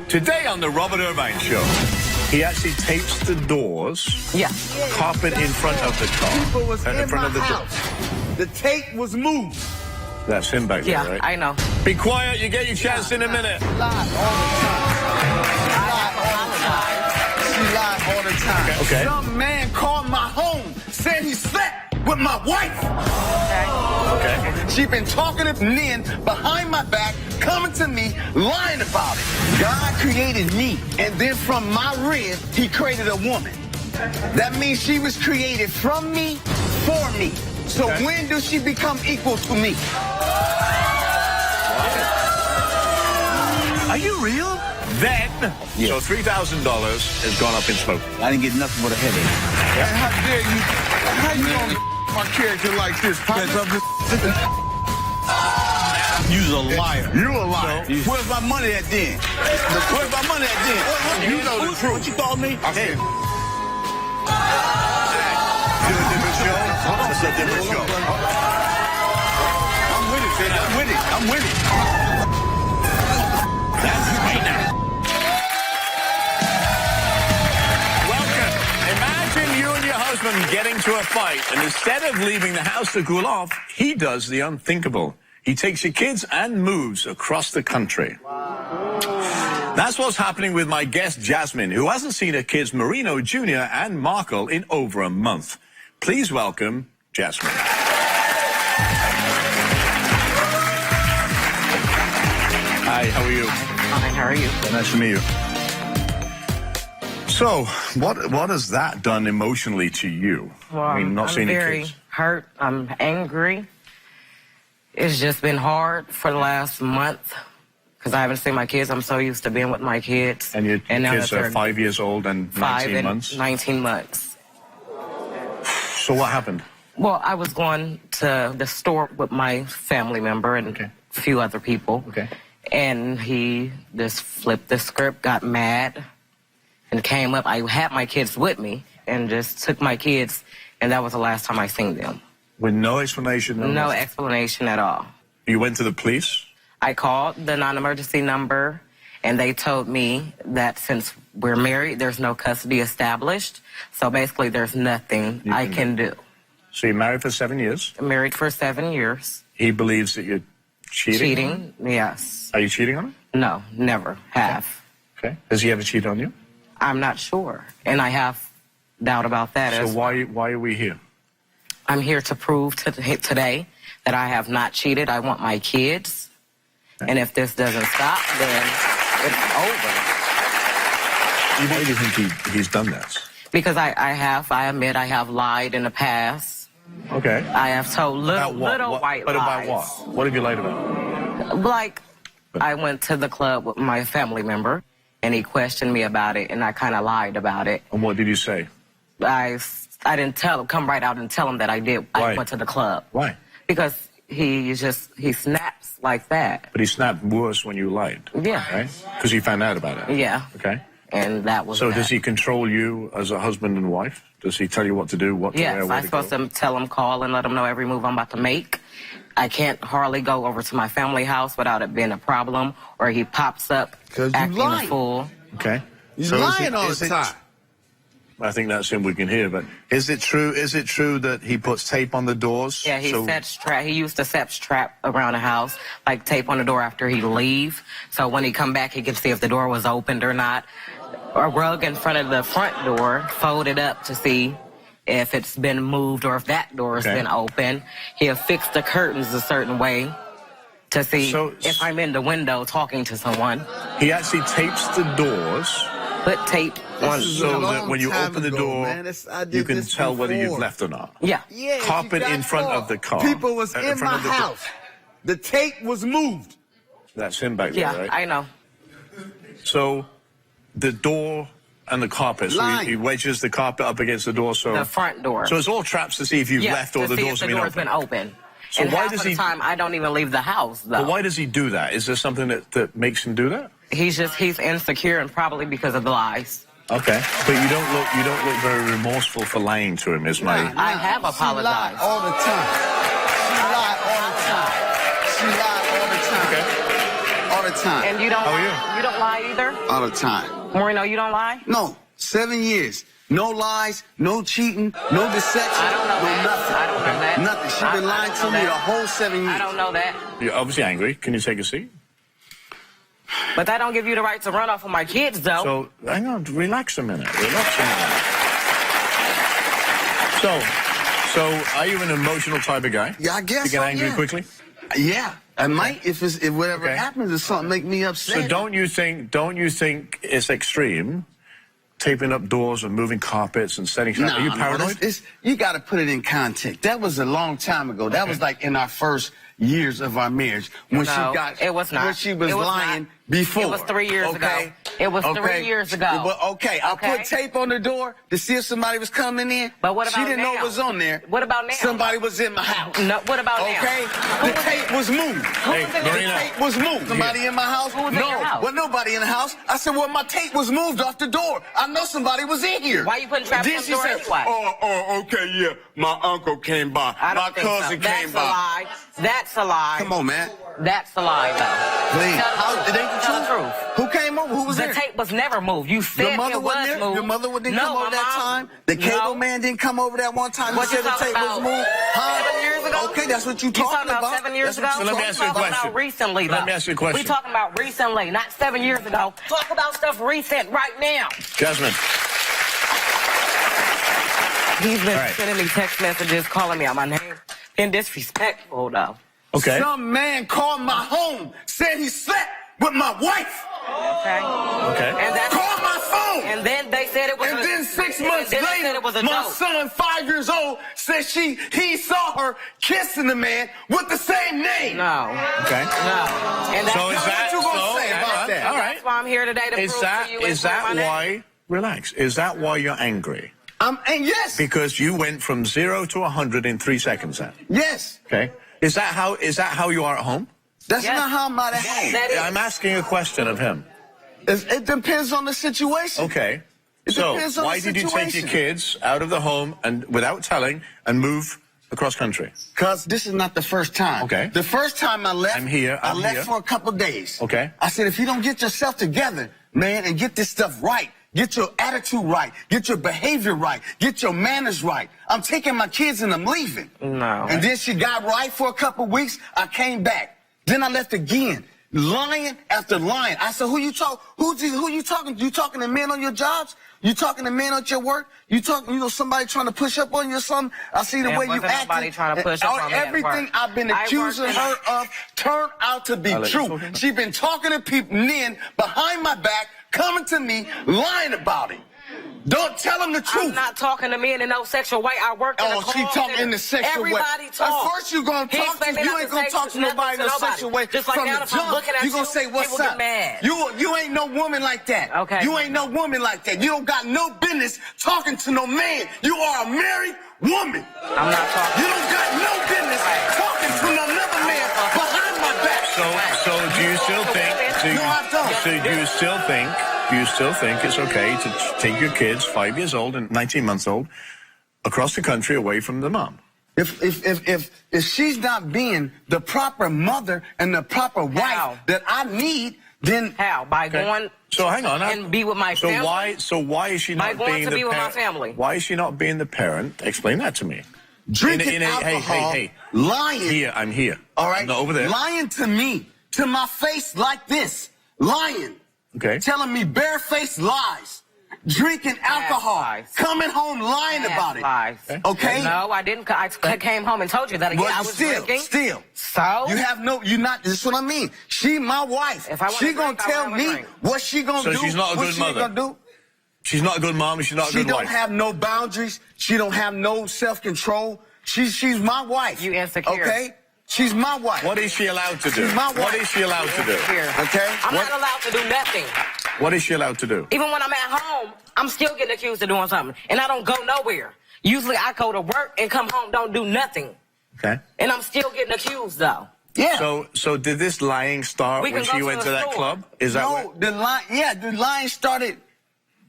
Today on the Robert Irvine Show, he actually tapes the doors. Yeah. Carpet in front of the car. People was in front my of the door. house. The tape was moved. That's him back there, Yeah, right? I know. Be quiet. You get your chance in a minute. She lied all the time. She lied all the time. Okay. Some man called my home, said he slept with my wife. Okay. She been talking to men behind my back, coming to me, lying about it. God created me, and then from my rib, he created a woman. That means she was created from me, for me. So when does she become equal to me? Are you real? Then, so $3,000 has gone up in smoke. I didn't get nothing but a headache. Yeah. How dare you? How you gonna my character like this? You's a liar. You a liar. Where's my money at then? Where's my money at then? You know the truth. What you called me? Hey. Do a different show? It's a different show. I'm with it, Fred. I'm with it. I'm with it. That's right now. Welcome. Imagine you and your husband getting to a fight, and instead of leaving the house to cool off, he does the unthinkable. He takes your kids and moves across the country. That's what's happening with my guest, Jasmine, who hasn't seen her kids, Marino Jr. and Markle, in over a month. Please welcome Jasmine. Hi, how are you? Fine, how are you? Nice to meet you. So, what has that done emotionally to you? Well, I mean, not I'm seeing your very kids. hurt. I'm angry. It's just been hard for the last month because I haven't seen my kids. I'm so used to being with my kids. And your now kids that are they're 5 years old and 19 months? 19 months. So what happened? Well, I was going to the store with my family member and a few other people. Okay. And he just flipped the script, got mad, and came up. I had my kids with me and just took my kids, and that was the last time I seen them. With no explanation? No explanation at all. You went to the police? I called the non-emergency number, and they told me that since we're married, there's no custody established. So basically, there's nothing I can do. So you're married for 7 years? I'm married for 7 years. He believes that you're cheating? Cheating, yes. Are you cheating on him? No, never have. Okay. Has he ever cheated on you? I'm not sure, and I have doubt about that. So why are we here? I'm here to prove today that I have not cheated. I want my kids, and if this doesn't stop, then it's over. Why do you think he's done this? Because I admit I have lied in the past. Okay. I have told little white but lies. about what? What have you lied about? Like, I went to the club with my family member, and he questioned me about it, and I kind of lied about it. And what did you say? I didn't come right out and tell him that I did. Why? I went to the club. Why? Because he snaps like that. But he snapped worse when you lied. Yeah. Right? Because he found out about it. Yeah. Okay. And that was So that. does he control you as a husband and wife? Does he tell you what to do, what to wear, Yes, where I'm to go? supposed to tell him, call, and let him know every move I'm about to make. I can't hardly go over to my family house without it being a problem, or he pops up 'Cause you acting a lying. fool. Okay. He's So lying all the time. I think that's him we can hear, but is it true that he puts tape on the doors? Yeah, he used to set trap around the house, like tape on the door after he leave. So when he come back, he can see if the door was opened or not. A rug in front of the front door, folded up to see if it's been moved or if that door has been open. He'll fix the curtains a certain way to see if I'm in the window talking to someone. He actually tapes the doors. Put tape on. So that when you open the door, you can tell whether you've left or not. Yeah. Carpet in front of the car. People was in my house. The tape was moved. That's him back there, Yeah, right? I know. So the door and the carpet. So he wedges the carpet up against the door. So The front door. So it's all traps to see if you've left or the door's been open. been open. So and why half does of the he? time I don't even leave the house though. But why does he do that? Is there something that makes him do that? He's insecure, and probably because of the lies. Okay, but you don't look very remorseful for lying to him. Is my I have apologized. She lied all the time. She lied all the time. She lied all the time. okay? All the the time. And you don't How are lie? You don't lie either? All the time. Marino, you don't lie? No, 7 years. No lies, no cheating, no deception, I don't know no that. nothing. I don't know that. Nothing. She's been lying to me the whole 7 years. I don't know that. You're obviously angry. Can you take a seat? But that don't give you the right to run off of my kids, though. So, hang on. Relax a minute. Relax a minute. So, are you an emotional type of guy? Yeah, I guess You get so, angry yeah. quickly? Yeah, I might if whatever Okay. happens is something make me upset. So don't you think it's extreme taping up doors and moving carpets and setting No, are you paranoid? You got to put it in context. That was a long time ago. That was like in our first years of our marriage when it was not. when she was It was lying not. before. It was 3 years ago. It was 3 years ago. Well, okay, I put tape on the door to see if somebody was coming in. But what about she didn't know now? it was on there. What about now? Somebody was in my house. No, what about now? Okay, the tape was moved. Hey, The Marino. tape was moved. Somebody in my house? Who was in no, your house? well, nobody in the house. I said, well, my tape was moved off the door. I know somebody was in here. Why you putting traps Then on the she door said, anyway? Oh, okay, yeah. My uncle came by. I don't My think cousin so. came That's by. a lie. That's a lie. Come on, man. That's a lie, though. Please. It ain't the Tell the truth. truth. Who came over? Who was The there? tape was never moved. You said Your mother it was wasn't there? moved. Your mother didn't No, come over my that mom- time? The cable No. man didn't come over that one time? What You you said the talking tape was about? moved? 7 years ago? Okay, that's what you You talking talking about 7 years ago? That's what So let me ask you a Talking question. about recently, though. Let me ask you a question. We talking about recently, not 7 years ago. Talk about stuff recent right now. Jasmine. He's been All right. sending me text messages, calling me out my name. Been disrespectful, though. Okay. Some man called my home, said he slept with my wife. Okay? Okay. And that's, Called my phone. and then they said it was And a, then 6 and months then they said later, it was a my joke. son, 5 years old, said he saw her kissing the man with the same name. No. Okay. No. And that's, So is that what you gonna say hang about on. that? All right. that's why I'm here today to Is prove that to you is that my name. why relax? Is that why you're angry? And yes, Because you went from 0 to 100 in 3 seconds then. yes. Okay. Is that how you are at home? That's Yes. not how I'm at home. That is. I'm asking a question of him. It depends on the situation. Okay. It So depends on why the did you take your situation. kids out of the home and without telling and move across country? Because this is not the first time. Okay. The first time I left, I'm here, I I'm left here. for a couple days. Okay. I said, if you don't get yourself together, man, and get this stuff right, get your attitude right, get your behavior right, get your manners right, I'm taking my kids and I'm leaving. No. And then she got right for a couple weeks. I came back. Then I left again. Lying after lying. I said, who you talking? You talking to men on your jobs? You talking to men at your work? You talking, somebody trying to push up on you or something? I see the There way you wasn't act. nobody trying to push up on me at Everything work. I've been I accusing worked- her of turned out to be I'll let you true. talk about- She been talking to people, men behind my back, coming to me, lying about it. Don't tell them the truth. I'm not talking to men in no sexual way. I work in a Oh, call she talking center. in the sexual way. Everybody talks. At first you gonna He talk to, expect me you not ain't gonna say talk to nothing nobody in a nobody. sexual way. Just like From now, the if I'm jump, looking at you gonna you, say, what's people up? get mad. You ain't no woman like that. Okay. You ain't no woman like that. You don't got no business talking to no man. You are a married woman. I'm not talking. You don't got no business talking to another man behind my back. So do you still think? No, I don't. So do you still think it's okay to take your kids, 5 years old and 19 months old, across the country away from the mom? If she's not being the proper mother and the proper wife How? that I need, then How? By going So hang on. and be with my family? So why is she By not going being to the be with my parent? family. Why is she not being the parent? Explain that to me. drinking alcohol, hey. lying. Here, I'm here. All right, I'm not over there. lying to me, to my face like this, lying, Okay. telling me barefaced lies, drinking alcohol, lies. coming home lying about it. Lies. Okay. No, I didn't. I came home and told you that again. But I was still, drinking. So? you have no. You're not. This is what I mean. She my wife. If I wanna She gonna drink, I tell wanna me drink. what she gonna So do. she's not a what good she mother. Gonna do. She's not a good mom and she's not a She good don't wife. have no boundaries. She don't have no self-control. She's my wife. You insecure. Okay? She's my wife. What is she allowed to do? She's my What wife. is she allowed to do? Here. Okay? I'm not allowed to do nothing. What is she allowed to do? Even when I'm at home, I'm still getting accused of doing something. And I don't go nowhere. Usually I go to work and come home, don't do nothing. Okay. And I'm still getting accused, though. Yeah. So did this lying start We when can go she to went the to that store. club? Is that no, what? the line started.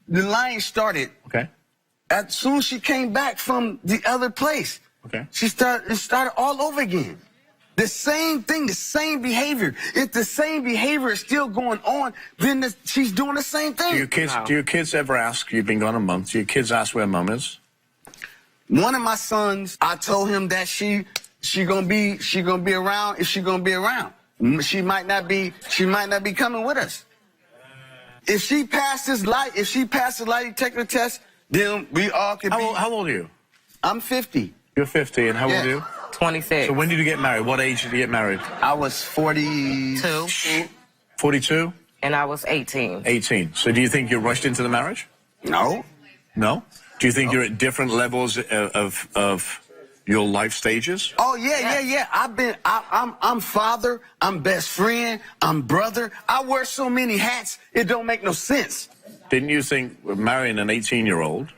The line started Okay. as soon as she came back from the other place. Okay. It started all over again. The same thing, the same behavior. If the same behavior is still going on, then she's doing the same thing. Do your kids ever ask, you've been gone a month, do your kids ask where mom is? One of my sons, I told him that she gonna be around if she gonna be around. She might not be coming with us. If she passes the lie detector test, then we all could be. How old are you? I'm 50. You're 50, and how old are you? 26. So when did you get married? What age did you get married? I was 42. 42? And I was 18. 18. So do you think you rushed into the marriage? No. No? Do you think you're at different levels of your life stages? Oh yeah. I'm father. I'm best friend. I'm brother. I wear so many hats. It don't make no sense. Didn't you think marrying an 18-year-old?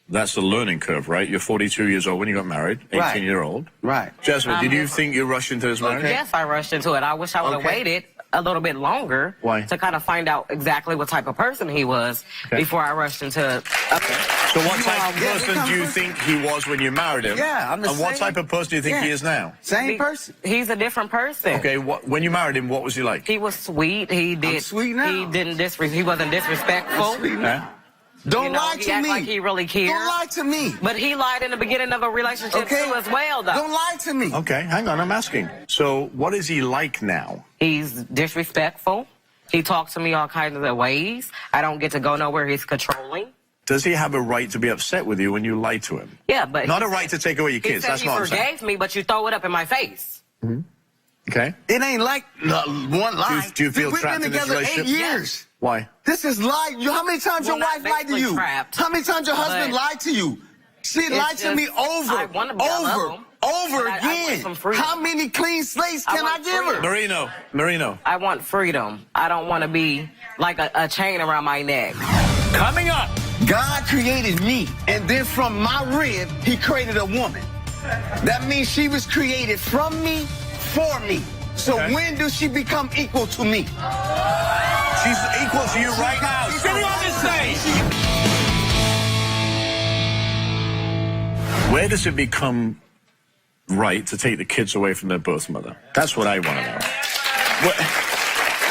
That's the learning curve, right? You're 42 years old when you got married, 18-year-old. Right. Jasmine, did you think you rushed into this marriage? Yes, I rushed into it. I wish I would have waited a little bit longer. Why? To kind of find out exactly what type of person he was before I rushed into it. So what type of person do you think he was when you married him? Yeah, I'm the And what same- type of person do you think he is now? Same person. He's a different person. Okay, when you married him, what was he like? He was sweet. I'm sweet now. He wasn't disrespectful. Sweet now. Huh? Don't You know, lie he to act me. like he really cared. Don't lie to me. But he lied in the beginning of a relationship too as well, though. Don't lie to me. Okay, hang on, I'm asking. So what is he like now? He's disrespectful. He talks to me all kinds of ways. I don't get to go nowhere. He's controlling. Does he have a right to be upset with you when you lie to him? Yeah, but Not a right to take away your he kids, said that's he what I'm saying. forgave me, but you throw it up in my face. Okay. It ain't like one lie. Do you feel We've trapped been in this together 8 relationship? years. Why? This is lie. How many times your Well, wife not lied to you? basically trapped, How many times your husband but lied to you? She lied to just- me I want him to love him, over but I want again. some freedom. How many clean slates can I want give her? freedom. Marino. I want freedom. I don't want to be like a chain around my neck. Coming up. God created me, and then from my rib, he created a woman. That means she was created from me, for me. So when does she become equal to me? She's equal to you right now. Sitting on this stage. Where does it become right to take the kids away from their birth mother? That's what I want to know.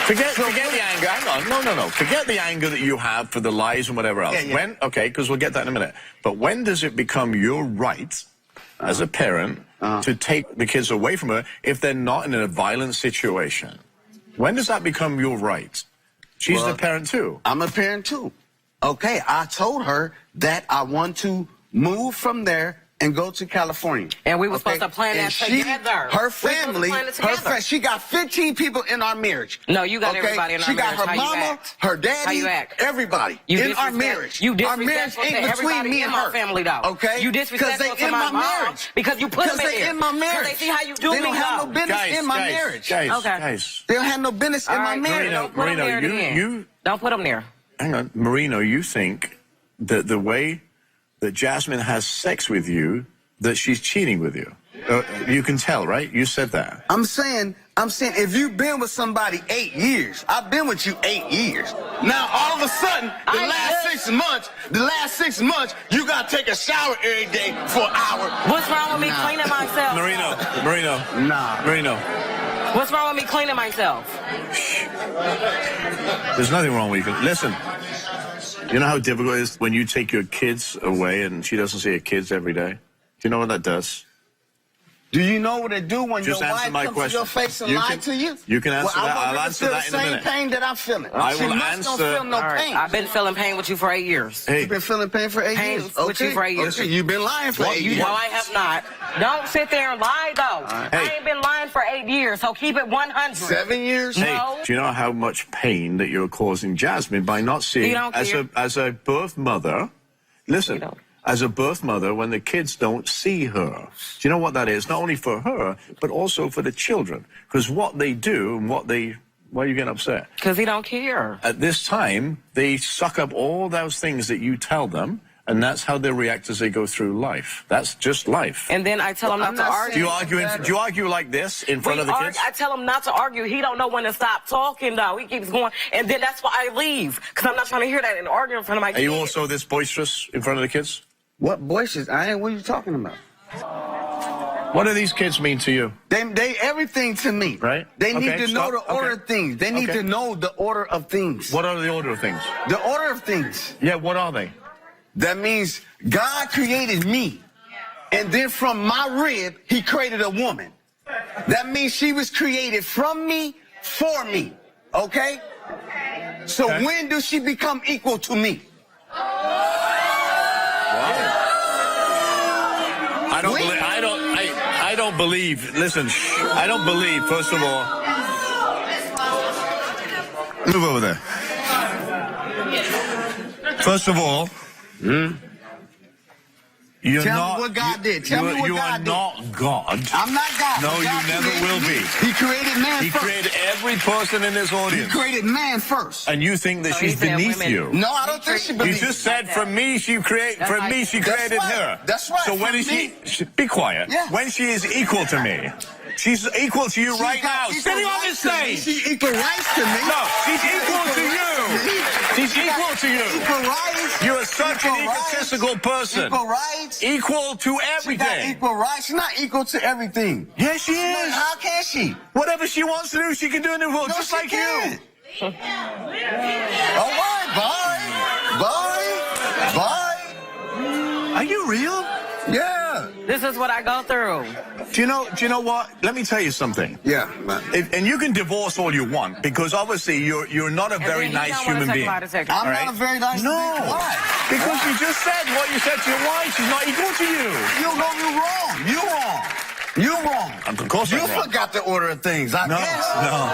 Forget the anger. Hang on. No. Forget the anger that you have for the lies and whatever else. Yeah. Okay, because we'll get that in a minute. But when does it become your right as a parent to take the kids away from her if they're not in a violent situation? When does that become your right? She's the parent too. I'm a parent too. Okay, I told her that I want to move from there and go to California. And we were supposed to plan that together. Her family, she got 15 people in our marriage. No, you got everybody in our marriage. She got her How you mama, act? her daddy, How you act? everybody in our marriage. Our marriage ain't between me and her. Family, though. Okay? You disrespectful they to in my my mom marriage. because you put them in they there. in my marriage. They see how you do They me, don't have no though. business in my marriage. Guys. They don't have no business in All my right, marriage. Don't put them there then. Don't put them there. Hang on, Marino, you think that the way that Jasmine has sex with you, that she's cheating with you? You can tell, right? You said that. I'm saying, if you've been with somebody 8 years, I've been with you 8 years. Now, all of a sudden, the last 6 months, you got to take a shower every day for an hour. What's wrong with me cleaning myself? Marino. What's wrong with me cleaning myself? There's nothing wrong with you. Listen, you know how difficult it is when you take your kids away and she doesn't see her kids every day? Do you know what that does? Do you know what it do when Just your answer wife my comes question. to your face and lie to you? You can answer that. I I'll answer that in a minute. the same pain that I'm feeling. I will She must answer- don't feel no All right, pain. I've been feeling pain with you for 8 years. Hey, You've been feeling pain for 8 Pain years. with you for 8 years. Okay, you've been lying for 8 years. No, I have not. Don't sit there and lie, though. Hey. I ain't been lying for 8 years, so keep it 100. 7 years? hey, No. do you know how much pain that you're causing Jasmine by not seeing You don't care. as a birth mother? Listen, You don't. as a birth mother, when the kids don't see her, do you know what that is? Not only for her, but also for the children. Because what they do and why are you getting upset? Because he don't care. At this time, they suck up all those things that you tell them, and that's how they react as they go through life. That's just life. And then I tell him not to argue. Do you argue like this in front of the kids? I tell him not to argue. He don't know when to stop talking, though. He keeps going. And then that's why I leave. Because I'm not trying to hear that and argue in front of my Are kids. you also this boisterous in front of the kids? What boisterous? What are you talking about? What do these kids mean to you? They everything to me. Right. They need Okay, to know stop. the order Okay. of things. They need Okay. to know the order of things. What are the order of things? The order of things. Yeah, what are they? That means God created me. And then from my rib, he created a woman. That means she was created from me, for me. Okay? So Okay. when does she become equal to me? I don't believe, listen, I don't believe, first of all. Move over there. First of all, you're Tell not, me what God did. Tell me what you God are did. not God. I'm not God. No, God you never created will me. be. He created man He first. created every person in this He audience. created man first. And you think that So she's he said beneath women- you. No, I don't think she You believes. just said from me she created That's right. created right. her. That's right. So when From is me. she be quiet. Yeah. When she is equal to me. She's equal to you She's right got now, equal sitting on rights this to me. stage. She's equal rights to me. No, she's equal to you. She's equal to you. Equal rights. You are such an Equal rights. egotistical person. Equal rights. Equal to She got everything. equal rights. She's not equal to everything. Yes, she is. How can she? Whatever she wants to do, she can do in the world, No, just she like can't. you. All right, bye. Are you real? Yeah. This is what I go through. Do you know what? Let me tell you something. Yeah, man. And you can divorce all you want, because obviously you're not a very nice human being. I'm not a very nice No. man. Why? Because you just said what you said to your wife. She's not equal to you. You know you're wrong. You wrong. You wrong. Of course You I'm wrong. forgot the order of things. I No, guess. no.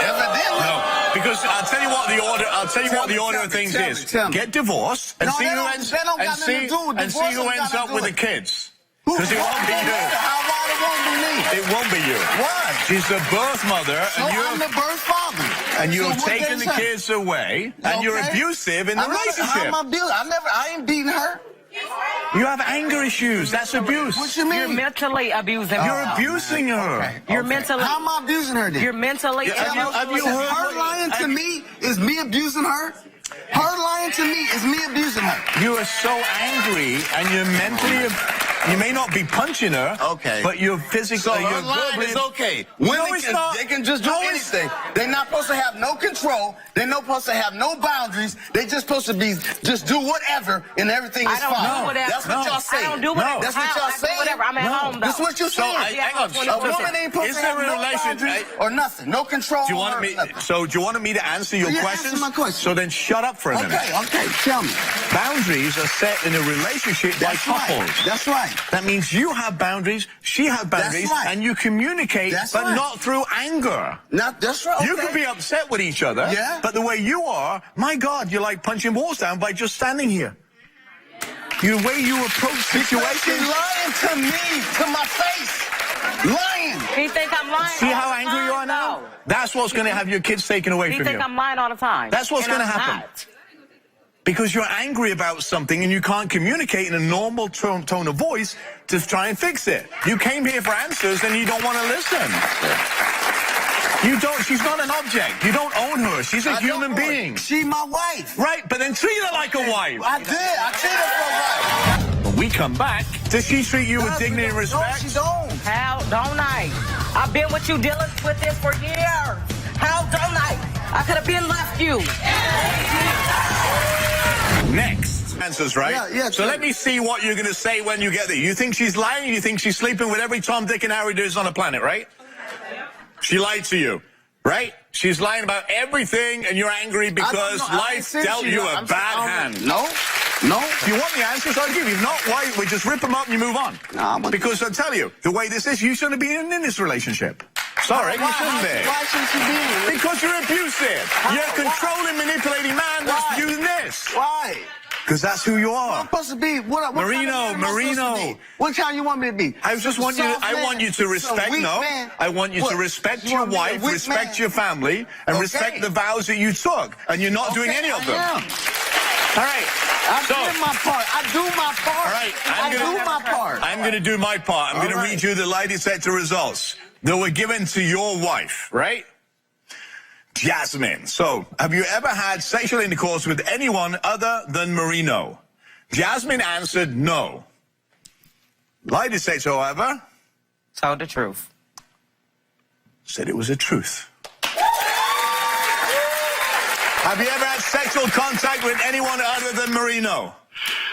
Evidently. No, because I'll tell you what the order. I'll tell you Tell what the me, order tell of me, things tell me, is. tell me. Get divorced and No, see that who don't- ends that don't got nothing to do with and see divorce. who Don't ends got up to with do the it. kids. Because it won't be you. Why it won't be me? It won't be you. Why? She's the birth mother, So I'm the birth father. and you're So what taking they the say? kids away, and you're Okay. abusive in the I'm not- relationship. How am I beating? I ain't beating her. You have anger issues. That's abuse. What you mean? You're mentally abusing You're her. abusing her. Okay. You're mentally. How am I abusing her then? You're mentally. Yeah, have you emotionally- heard Her what- lying to me is me abusing her? Her lying to me is me abusing her. You are so angry, and you're mentally. You may not be punching her, Okay. but you're physically. So her you're line verbally- is okay. No, Women it's not. they can just do No, it's- anything. They're not supposed to have no control. They're not supposed to have no boundaries. They're just supposed to be just do whatever and everything is I don't fine. do whatever. That's what y'all I say. don't do whatever. That's what y'all I do saying. whatever. I'm at home though. That's what you're So, saying. hang on. A woman ain't supposed Is to there have a no relation- boundaries or nothing. No control. Do you want over me? nothing. So, do you want me to answer your Yeah, questions? answer my question. So then, shut up for a minute. Okay. Tell me. Boundaries are set in a relationship by That's couples. right. That's right. That means you have boundaries, she has boundaries, right. and you communicate, That's but right. not through anger. That's right. You okay. could be upset with each other, Yeah. but the way you are, my God, you're like punching walls down by just standing here. The way you approach She's situations. lying to me, to my face. Lying. He think I'm lying. See all how the angry you are time, now? though. That's what's going to have your kids taken away He from think you. I'm lying all the time. That's what's And gonna I'm happen. not. Because you're angry about something and you can't communicate in a normal tone of voice to try and fix it. You came here for answers and you don't want to listen. You don't. She's not an object. You don't own her. She's a human being. She my wife. Right, but then treat her like a wife. I did. I treated her for a wife. When we come back, does she treat you with dignity and No, respect? she don't. How don't I? I've been with you dealing with this for years. How don't I? I could have been left you. Next. Answers, right? Yeah, so let me see what you're going to say when you get there. You think she's lying? You think she's sleeping with every Tom, Dick, and Harry there is on the planet, right? She lied to you, right? She's lying about everything, and you're angry because life dealt you a bad hand. No. If you want the answers, I'll give you. If not, why? We just rip them up and you move on. Because I tell you, the way this is, you shouldn't be in this relationship. Sorry, you shouldn't be. Why shouldn't she be in it? Because you're abusive. You're a controlling, manipulating man that's Why? using this. Why? Because that's who you I'm are. supposed to be what Marino, kind of man am I supposed to Marino. be? What kind you want me to be? I just want you. Soft I man? want you to respect. Some weak No, man? I want you What? to respect You your want me a wife, weak respect man? your family, and Okay. respect the vows that you took. And you're not doing any of them. I am. All right. I So, did my part. I do my part. all right. I do my part. I'm going to do my part. I'm going to All right. read you the lie detector results that were given to your wife, right? Jasmine. So, have you ever had sexual intercourse with anyone other than Marino? Jasmine answered no. Lie detector, however, Told the truth. Said it was a truth. Have you ever had sexual contact with anyone other than Marino?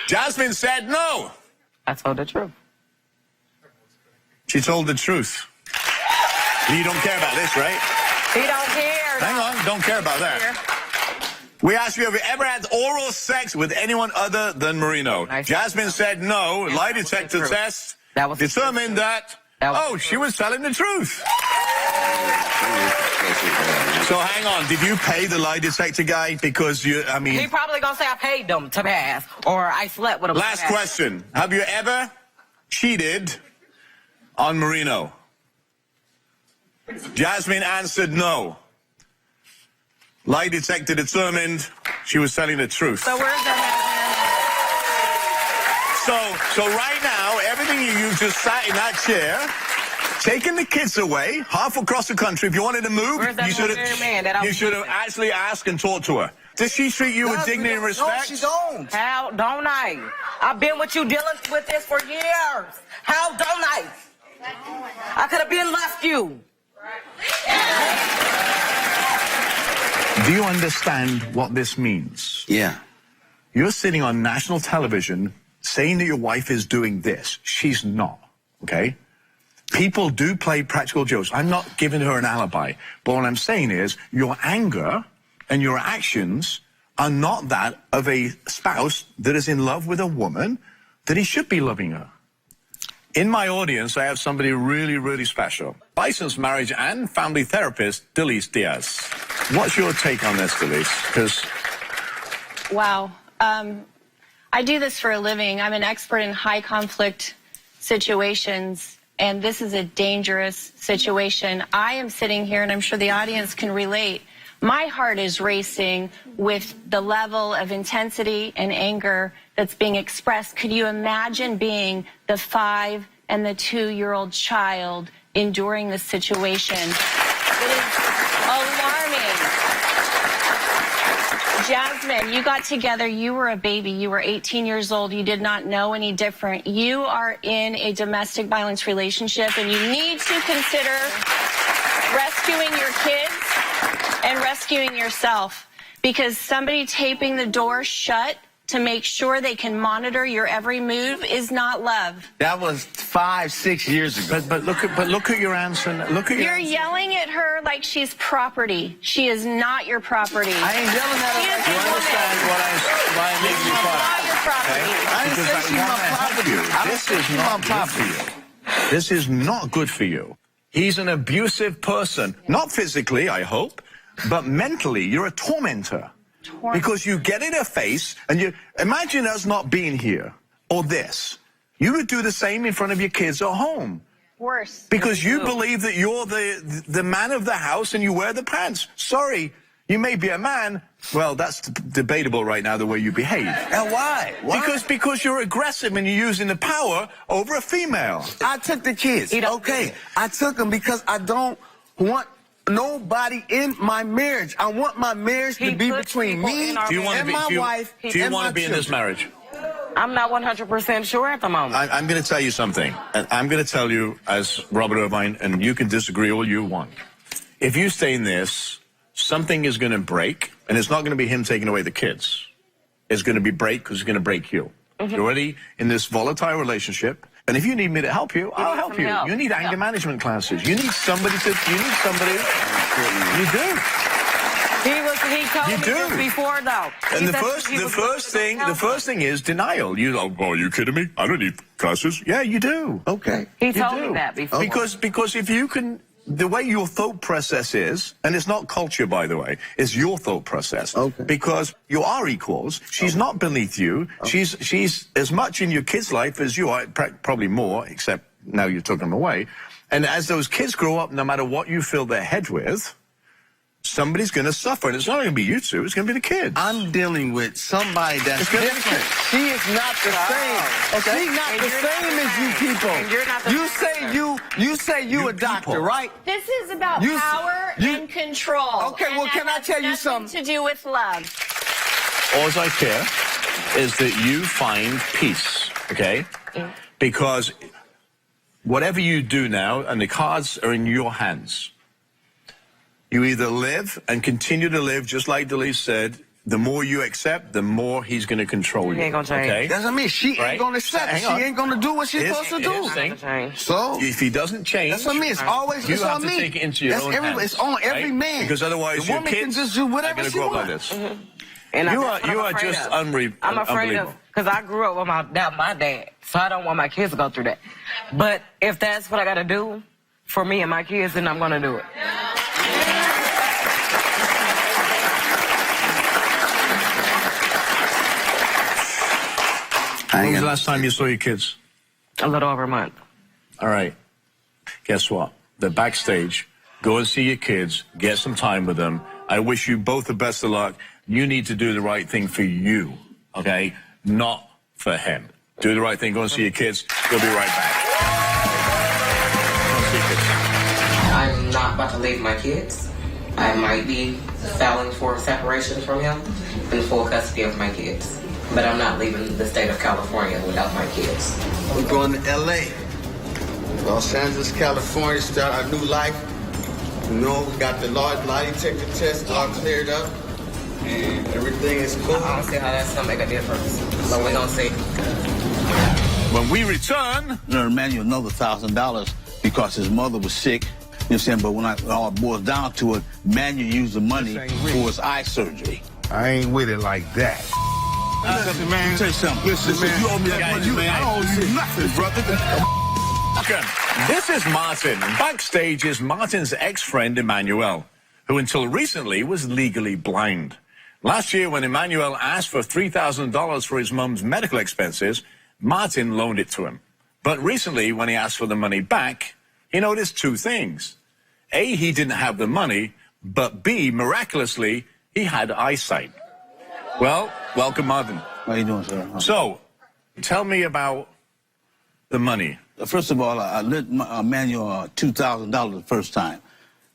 Jasmine said no. I told the truth. She told the truth. You don't care about this, right? He don't care. Hang on, don't care about that. We asked you, have you ever had oral sex with anyone other than Marino? Jasmine said no. Lie detector test determined that, she was telling the truth. So hang on, did you pay the lie detector guy? Because he probably gonna say I paid them to pass, or I slept with him. Last question. Have you ever cheated on Marino? Jasmine answered no. Lie detector determined she was telling the truth. So where's that? So right now, everything you just sat in that chair, taking the kids away, half across the country. If you wanted to move, you should have actually asked and talked to her. Does she treat you with dignity and respect? No, she don't. How don't I? I've been with you dealing with this for years. How don't I? I could have been left you. Do you understand what this means? Yeah. You're sitting on national television saying that your wife is doing this. She's not, okay? People do play practical jokes. I'm not giving her an alibi. But what I'm saying is your anger and your actions are not that of a spouse that is in love with a woman that he should be loving her. In my audience, I have somebody really, really special. Licensed marriage and family therapist, Delise Diaz. What's your take on this, Delise? Wow. I do this for a living. I'm an expert in high conflict situations, and this is a dangerous situation. I am sitting here, and I'm sure the audience can relate. My heart is racing with the level of intensity and anger that's being expressed. Could you imagine being the 5 and the 2-year-old child enduring this situation? It is alarming. Jasmine, you got together, you were a baby, you were 18 years old, you did not know any different. You are in a domestic violence relationship, and you need to consider rescuing your kids and rescuing yourself, because somebody taping the door shut to make sure they can monitor your every move is not love. That was 5, 6 years ago. But look at your answer. You're yelling at her like she's property. She is not your property. I ain't yelling at her. You understand why I'm making you fun? Not your property. I ain't say she's my property. This is not good for you. This is not good for you. He's an abusive person. Not physically, I hope, but mentally. You're a tormentor. Because you get in her face, and you imagine us not being here, or this. You would do the same in front of your kids at home. Worse. Because you believe that you're the man of the house and you wear the pants. Sorry, you may be a man. Well, that's debatable right now, the way you behave. And why? Because you're aggressive and you're using the power over a female. I took the kids. Okay, I took them because I don't want nobody in my marriage. I want my marriage to be between me and my wife. Do you want to be in this marriage? I'm not 100% sure at the moment. I'm going to tell you something. And I'm going to tell you as Robert Irvine, and you can disagree all you want. If you stay in this, something is going to break, and it's not going to be him taking away the kids. It's going to be break because it's going to break you. You're already in this volatile relationship. And if you need me to help you, I'll help you. You need anger management classes. You need somebody. You do. He told me this before, though. And the first thing is denial. Are you kidding me? I don't need classes. Yeah, you do. Okay. He told me that before. Because if you can, the way your thought process is, and it's not culture, by the way, it's your thought process. Okay. Because you are equals. She's not beneath you. She's as much in your kid's life as you are, probably more, except now you took them away. And as those kids grow up, no matter what you fill their head with, somebody's going to suffer. And it's not going to be you two. It's going to be the kids. I'm dealing with somebody that's different. She is not the same. Okay. She's not the same as you people. And you're not the You say you a doctor, people. right? This is about power and control. Okay, well, can I tell you something? To do with love. All I care is that you find peace, okay? Because whatever you do now, and the cards are in your hands. You either live and continue to live, just like Delise said. The more you accept, the more he's going to control you. He ain't gonna change. Okay? That's what I mean. She ain't gonna accept. She ain't gonna do what she's supposed to do. So if he doesn't change, that's what I mean. It's always you it's have on to me. take it into your That's own every, hands. It's on every right? man. Because otherwise, the your woman kids can just do whatever are she grow up like wants. this. And You are just I'm afraid of, because I grew up with my dad, so I don't want my kids to go through that. But if that's what I got to do for me and my kids, then I'm going to do it. When was the last time you saw your kids? A little over a month. All right. Guess what? They're backstage. Go and see your kids. Get some time with them. I wish you both the best of luck. You need to do the right thing for you, okay? Not for him. Do the right thing. Go and see your kids. We'll be right back. Go and see your kids. I'm not about to leave my kids. I might be filing for separation from him in full custody of my kids. But I'm not leaving the state of California without my kids. We're going to L.A., Los Angeles, California, start our new life. You know, we got the lie detector test all cleared up, and everything is cool. I don't see how that's going to make a difference. But we're going to see. When we return... Emmanuel another $1,000 because his mother was sick. You know what I'm saying? But when it all boils down to it, Manuel used the money for his eye surgery. I ain't with it like that. Listen, man. Let me tell you something. Listen, man. You owe me that money, man. I owe you nothing, brother. This is Martin. Backstage is Martin's ex-friend, Emmanuel, who until recently was legally blind. Last year, when Emmanuel asked for $3,000 for his mum's medical expenses, Martin loaned it to him. But recently, when he asked for the money back, he noticed two things. A, he didn't have the money, but B, miraculously, he had eyesight. Well, welcome, Martin. How you doing, sir? So, tell me about the money. First of all, I lent Emmanuel $2,000 the first time.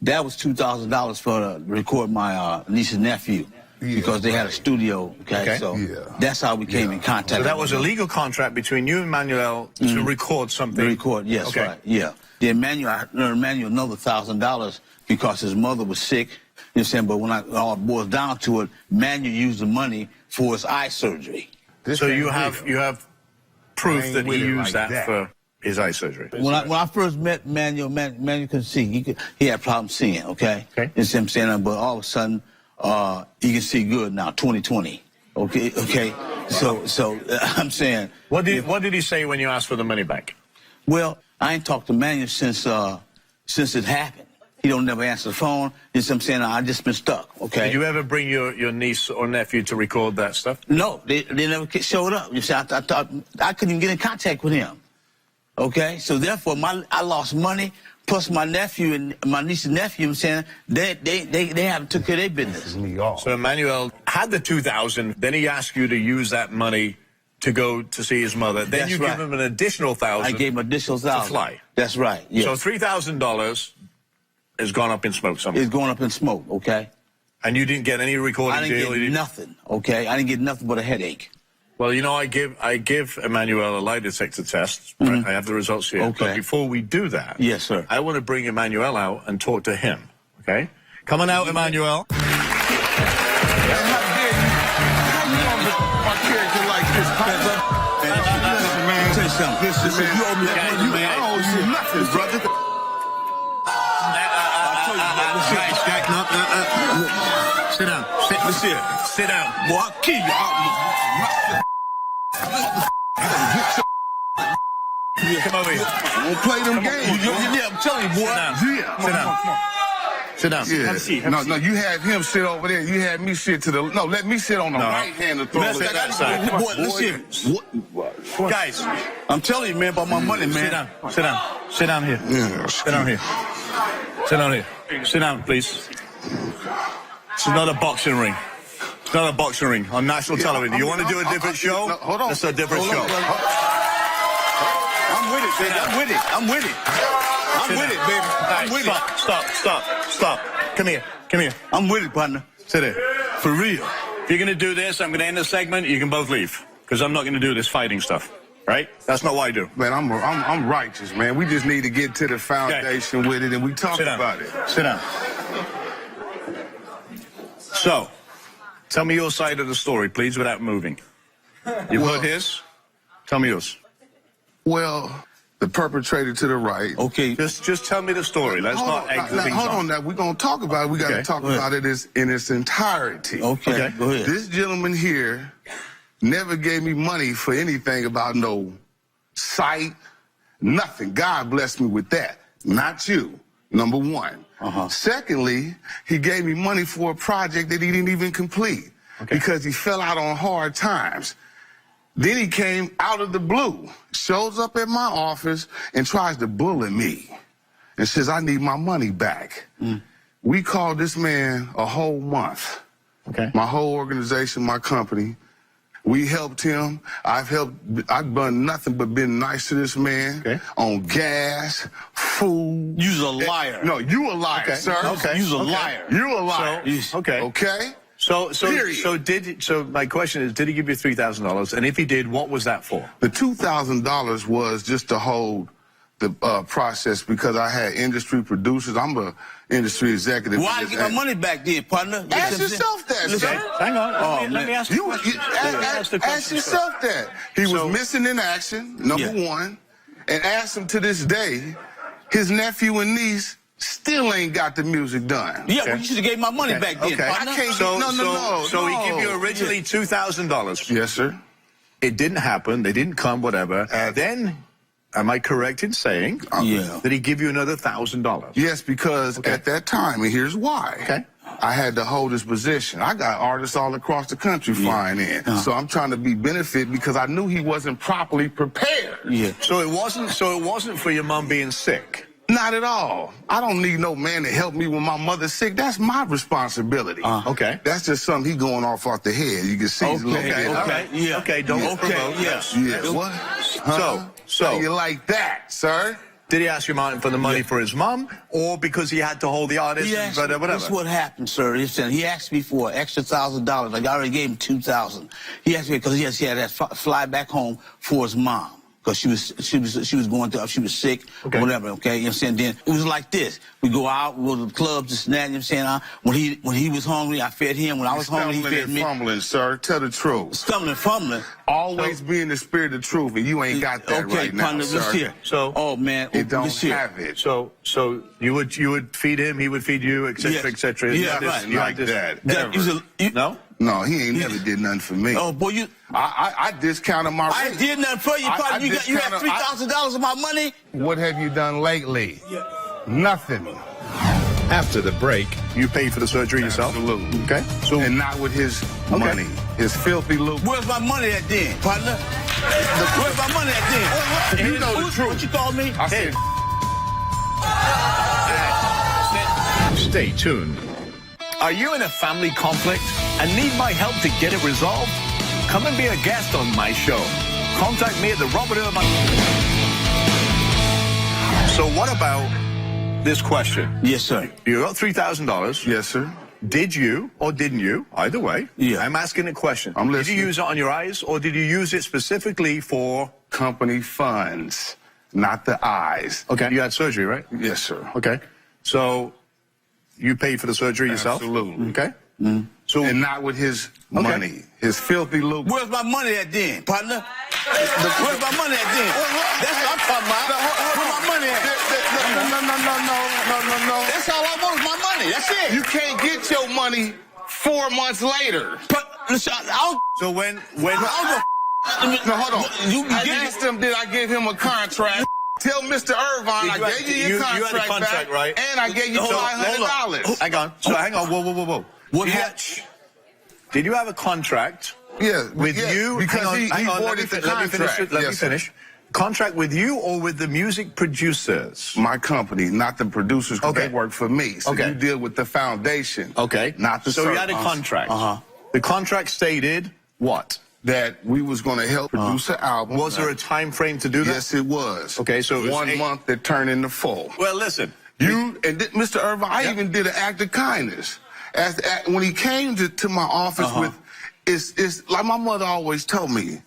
That was $2,000 for to record my niece and nephew because they had a studio. Okay, so that's how we came in contact. So that was a legal contract between you and Emmanuel to record something. To record, yes, okay. right, yeah. Then I lent Emmanuel another $1,000 because his mother was sick. You know what I'm saying? But when it all boils down to it, Manuel used the money for his eye surgery. So you have proof that he used that for his eye surgery. When I first met Manuel could see. He had problems seeing, okay? You know what I'm saying? But all of a sudden, he can see good now, 20/20. Okay? So I'm saying... What did he say when you asked for the money back? Well, I ain't talked to Manuel since it happened. He don't never answer the phone. You know what I'm saying? I just been stuck, okay? Did you ever bring your niece or nephew to record that stuff? No, they never showed up. You see, I thought I couldn't even get in contact with him. Okay? So therefore, I lost money, plus my nephew and my niece and nephew, you know what I'm saying, they haven't took care of their business. So Emmanuel had the $2,000, then he asked you to use that money to go to see his mother. Then That's you right. give him an additional $1,000. I gave him additional $1,000. To fly. That's right, yeah. So $3,000 has gone up in smoke somewhere. It's going up in smoke, okay? And you didn't get any recording I didn't deal? get nothing, okay? I didn't get nothing but a headache. Well, you know, I give Emmanuel a lie detector test. Right? I have the results here. Okay. But before we do that, Yes, sir. I want to bring Emmanuel out and talk to him, okay? Come on out, Emmanuel. How dare you? How you gonna my character like this, brother? Listen, man. Tell you something. Listen, man. You owe me that money, man. I owe you nothing, brother. Jack, no. Sit down. Sit down. Boy, I'll kill you. Come over here. Don't play them games. I'm telling you, boy. Sit down. Yeah. Have a seat. No, you had him sit over there. You had me sit to the... No, let me sit on the right hand of the Let's sit that side. Boy, listen. Guys, I'm telling you, man, about my money, man. Sit down. Sit down here. Yeah, Sit down here. Sit down here. Sit down, please. This is not a boxing ring. It's not a boxing ring on national television. You want to do a different show? No, hold on. It's a different show. I'm with it, baby. I'm with it, baby. I'm with it. Stop. Come here. I'm with it, partner. Sit there. For real. If you're going to do this, I'm going to end the segment. You can both leave. Because I'm not going to do this fighting stuff. right? That's not what I do. Man, I'm righteous, man. We just need to get to the foundation with it, and we talk about it. Sit down. So, tell me your side of the story, please, without moving. You've heard his? Tell me yours. Well, the perpetrator to the right. Okay. Just tell me the story. Let's not egg the things hold on. Now we're gonna talk about it. We got to talk about it in its entirety. Okay. Go ahead. This gentleman here never gave me money for anything about no sight, nothing. God blessed me with that. Not you. Number one. Secondly, he gave me money for a project that he didn't even complete because he fell out on hard times. Then he came out of the blue, shows up at my office and tries to bully me and says, I need my money back. We called this man a whole month. My whole organization, my company. We helped him. I've done nothing but been nice to this man on gas, food. You's a liar. No, you a liar, sir. You's a liar. You a liar. Okay. So my question is, did he give you $3,000? And if he did, what was that for? The $2,000 was just to hold the process because I had industry producers. I'm a industry executive. Why get my money back then, partner? Ask yourself that, sir. Hang on. Let me ask you. Ask yourself that. He was missing in action, number one, and ask him to this day, his nephew and niece still ain't got the music done. Yeah, well, you should have gave my money back then, partner. I can't no. So he gave you originally $2,000. Yes, sir. It didn't happen. They didn't come, whatever. Then, am I correct in saying that he give you another $1,000? Yes, because at that time, and here's why. I had to hold his position. I got artists all across the country flying in. So I'm trying to be benefit because I knew he wasn't properly prepared. So it wasn't for your mom being sick. Not at all. I don't need no man to help me when my mother's sick. That's my responsibility. That's just something he going off the head. You can see he's a little bit. Don't promote. What? So you like that, sir? Did he ask your mom for the money for his mom, or because he had to hold the artist? Whatever. That's what happened, sir. He asked me for an extra $1,000. Like I already gave him $2,000. He asked me because he had that fly back home for his mom. Because she was going through, she was sick or whatever, you know what I'm saying? Then it was like this. We go out, we go to the clubs, this and that, you know what I'm saying? When he was hungry, I fed him. When I was hungry, he fed me. Fumbling, sir. Tell the truth. Stumbling, fumbling. Always be in the spirit of truth, and you ain't got that right now, partner, sir. Here. So, it don't have it. So you would feed him, he would feed you, etc., etc. Yeah, right. Like that. No? No, he ain't never did nothing for me. Oh, boy, I discounted my rate. I did nothing for you, partner. You had $3,000 of my money? What have you done lately? Nothing. After the break, you paid for the surgery yourself? Absolutely. Okay. And not with his money. His filthy little... Where's my money at then, partner? Where's my money at then? You know the truth. What you called me? I said... Stay tuned. Are you in a family conflict and need my help to get it resolved? Come and be a guest on my show. Contact me at the Robert Irvine. So what about this question? Yes, sir. You got $3,000. Yes, sir. Did you or didn't you? Either way. I'm asking a question. I'm listening. Did you use it on your eyes or did you use it specifically for... company funds, not the eyes. Okay. You had surgery, right? Yes, sir. Okay. So... you paid for the surgery yourself? Absolutely. Okay. So, and not with his money. His filthy little... Where's my money at then, partner? Where's my money at then? That's what I'm talking about. Where's my money at? No. That's all I want is my money. That's it. You can't get your money 4 months later. But, listen, So when... No, hold on. I asked him, did I give him a contract? Tell Mr. Irvine I gave you your contract, you had a contract back, right? And I gave you $500. Hang on. So hang on. Whoa. What happened? Did you have a contract? With you? Because he voided the contract. Let me finish. Contract with you or with the music producers? My company, not the producers, because they work for me. So you deal with the foundation. Okay. Not the So you had a contract. The contract stated what? That we was going to help produce an album. Was there a time frame to do that? Yes, it was. Okay, so it was 1 month that turned into 4. Well, listen. Mr. Irvine, I even did an act of kindness. When he came to my office with, it's like my mother always told me,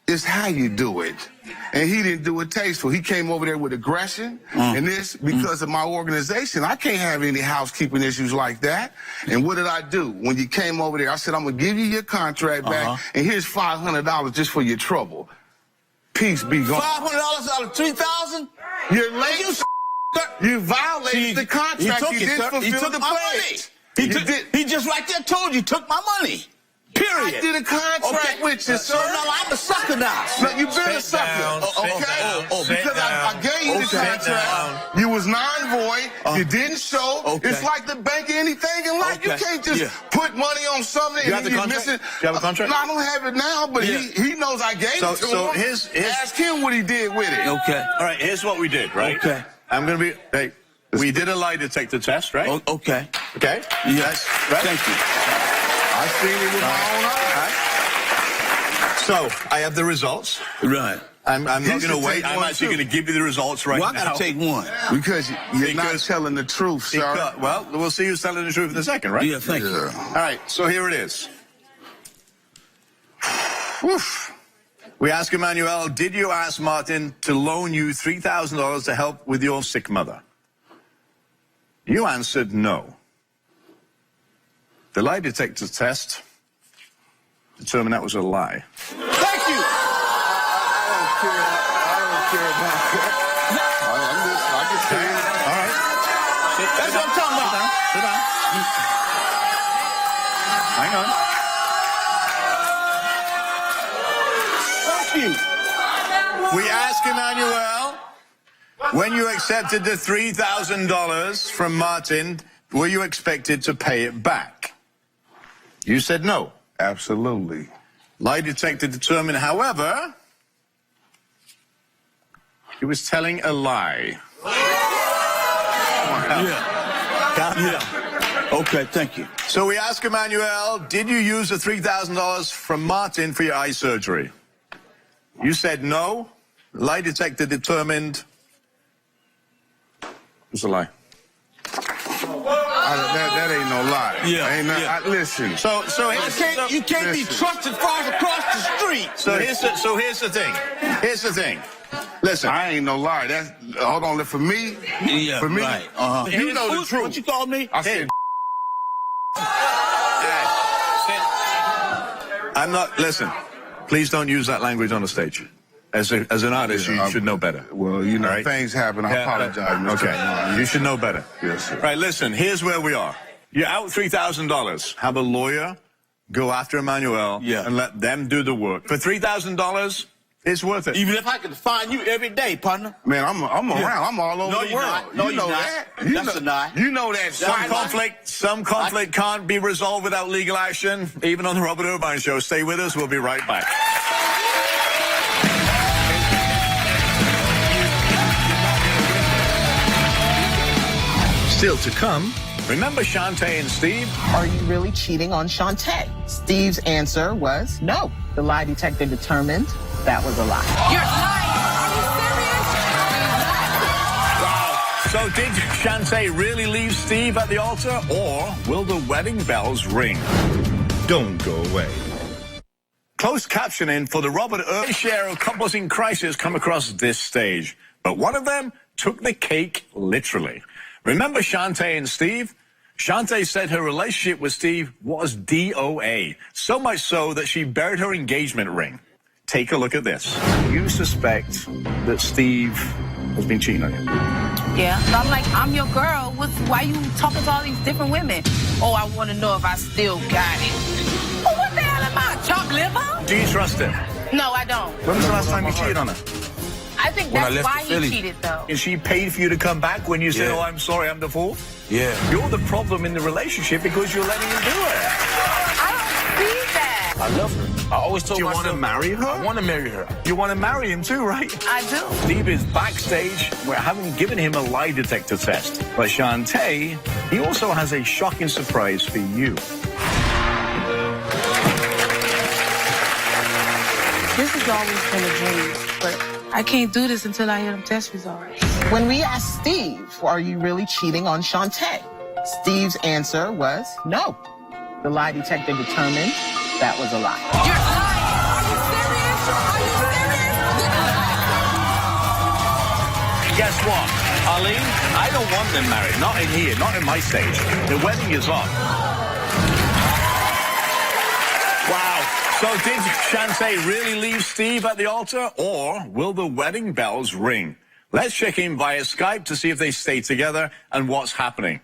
it's how you do it. And he didn't do it tasteful. He came over there with aggression. And this, because of my organization, I can't have any housekeeping issues like that. And what did I do? When you came over there, I said, I'm going to give you your contract back, and here's $500 just for your trouble. Peace be gone. $500 out of $3,000? You're late. You violated the contract. He took the my pledge. money. He just like that told you, took my money. Period. I did a contract with you, sir. So now I'm a sucker now. No, you've been a sucker. Because I gave you the contract. You was non-void. You didn't show. It's like the bank or anything in life. You can't just put money on something and then you're missing. You have a contract? No, I don't have it now, but he knows I gave it to him. Ask him what he did with it. Okay. All right, here's what we did, right? Okay. I'm going to be... Hey, we did a lie detector test, right? Okay. Okay? Yes. Right? Thank you. I seen it with my own eyes. So, I have the results. Right. I'm not going to wait. I'm actually going to give you the results right now. Well, I got to take one. Because you're not telling the truth, sir. Well, we'll see who's telling the truth in a second, right? Yeah, thank you. All right, so here it is. We asked Emmanuel, did you ask Martin to loan you $3,000 to help with your sick mother? You answered no. The lie detector test determined that was a lie. Thank you. I don't care about that. I can see it. All right. That's what I'm talking about. Sit down. Hang on. Thank you. We asked Emmanuel, when you accepted the $3,000 from Martin, were you expected to pay it back? You said no. Absolutely. Lie detector determined, however, he was telling a lie. Yeah. Okay, thank you. So we asked Emmanuel, did you use the $3,000 from Martin for your eye surgery? You said no. Lie detector determined it was a lie. That ain't no lie. Yeah. Listen. So You can't be trusted far across the street. So here's the thing. Here's the thing. Listen. I ain't no lie. That's hold on. For me, Yeah, for me, right. you know the truth. What you called me? I said. I'm not. Listen. Please don't use that language on the stage. As an artist, you should know better. Well, you know, things happen. I apologize. Mr. Okay. You should know better. Yes, sir. Right, listen, here's where we are. You're out $3,000. Have a lawyer go after Emmanuel and let them do the work. For $3,000, it's worth it. Even if I could find you every day, partner. Man, I'm around. I'm all over the world. Not. No, you know that. That's a lie. You know that. Some conflict can't be resolved without legal action, even on the Robert Irvine Show. Stay with us. We'll be right back. Still to come, remember Shantae and Steve? Are you really cheating on Shantae? Steve's answer was no. The lie detector determined that was a lie. You're lying. Are you serious? Wow. So did Shantae really leave Steve at the altar, or will the wedding bells ring? Don't go away. Closed captioning for the Robert Irvine share of couples in crisis come across this stage, but one of them took the cake literally. Remember Shantae and Steve? Shantae said her relationship with Steve was DOA, so much so that she buried her engagement ring. Take a look at this. You suspect that Steve has been cheating on you? Yeah. So I'm like, I'm your girl. Why you talking to all these different women? Oh, I want to know if I still got it. Well, what the hell am I, chopped liver? Do you trust him? No, I don't. When was the last time you cheated on her? I think that's why he cheated, though. And she paid for you to come back when you said, oh, I'm sorry, I'm the fool? Yeah. You're the problem in the relationship because you're letting him do it. I don't see that. I love her. I always told myself. Do you want to marry her? I want to marry her. You want to marry him too, right? I do. Steve is backstage. We haven't given him a lie detector test. But Shantae, he also has a shocking surprise for you. This has always been a dream, but I can't do this until I hear them test results. When we asked Steve, are you really cheating on Shantae? Steve's answer was no. The lie detector determined that was a lie. You're lying. Are you serious? Are you guess what? Arlene, I don't want them married. Not in here, not in my stage. The wedding is on. Wow. So did Shantae really leave Steve at the altar, or will the wedding bells ring? Let's check in via Skype to see if they stay together and what's happening.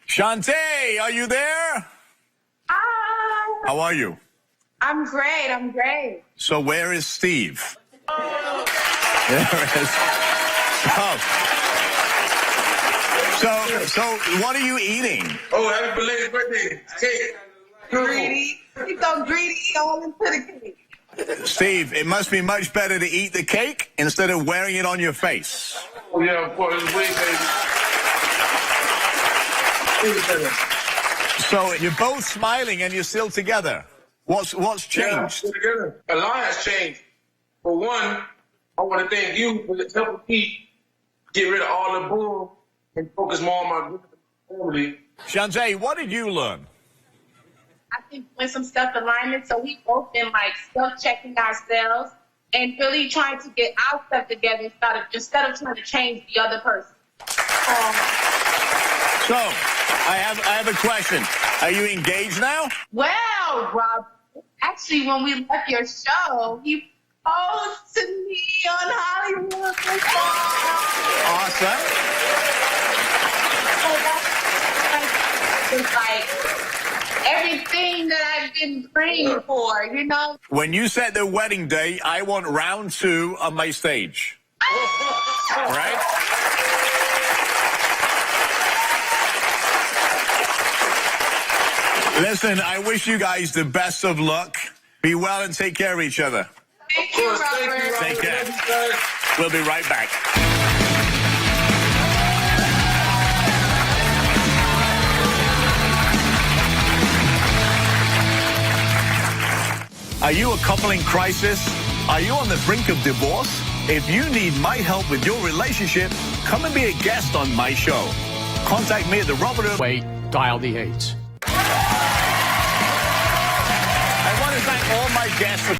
Shantae, are you there? Hi. How are you? I'm great. So where is Steve? There it is. So what are you eating? Oh, happy belated birthday. Cake. Greedy. He's so greedy, he all into the cake. Steve, it must be much better to eat the cake instead of wearing it on your face. Oh, yeah, of course. It's way better. So you're both smiling and you're still together. What's changed? Yeah, a lot has changed. For one, I want to thank you for helping me get rid of all the bull and focus more on my family. Shantae, what did you learn? I think doing some self-alignment, so we both been like self-checking ourselves and really trying to get our stuff together instead of trying to change the other person. So, I have a question. Are you engaged now? Well, Rob, actually, when we left your show, he proposed to me on Hollywood. Awesome. It's like everything that I've been praying for, you know? When you set the wedding day, I want round 2 on my stage. All right? Listen, I wish you guys the best of luck. Be well and take care of each other. Thank you, Robert. Take care. We'll be right back. Are you a couple in crisis? Are you on the brink of divorce? If you need my help with your relationship, come and be a guest on my show. Contact me at the Robert Irvine. Wait, dial the 8. I want to thank all my guests for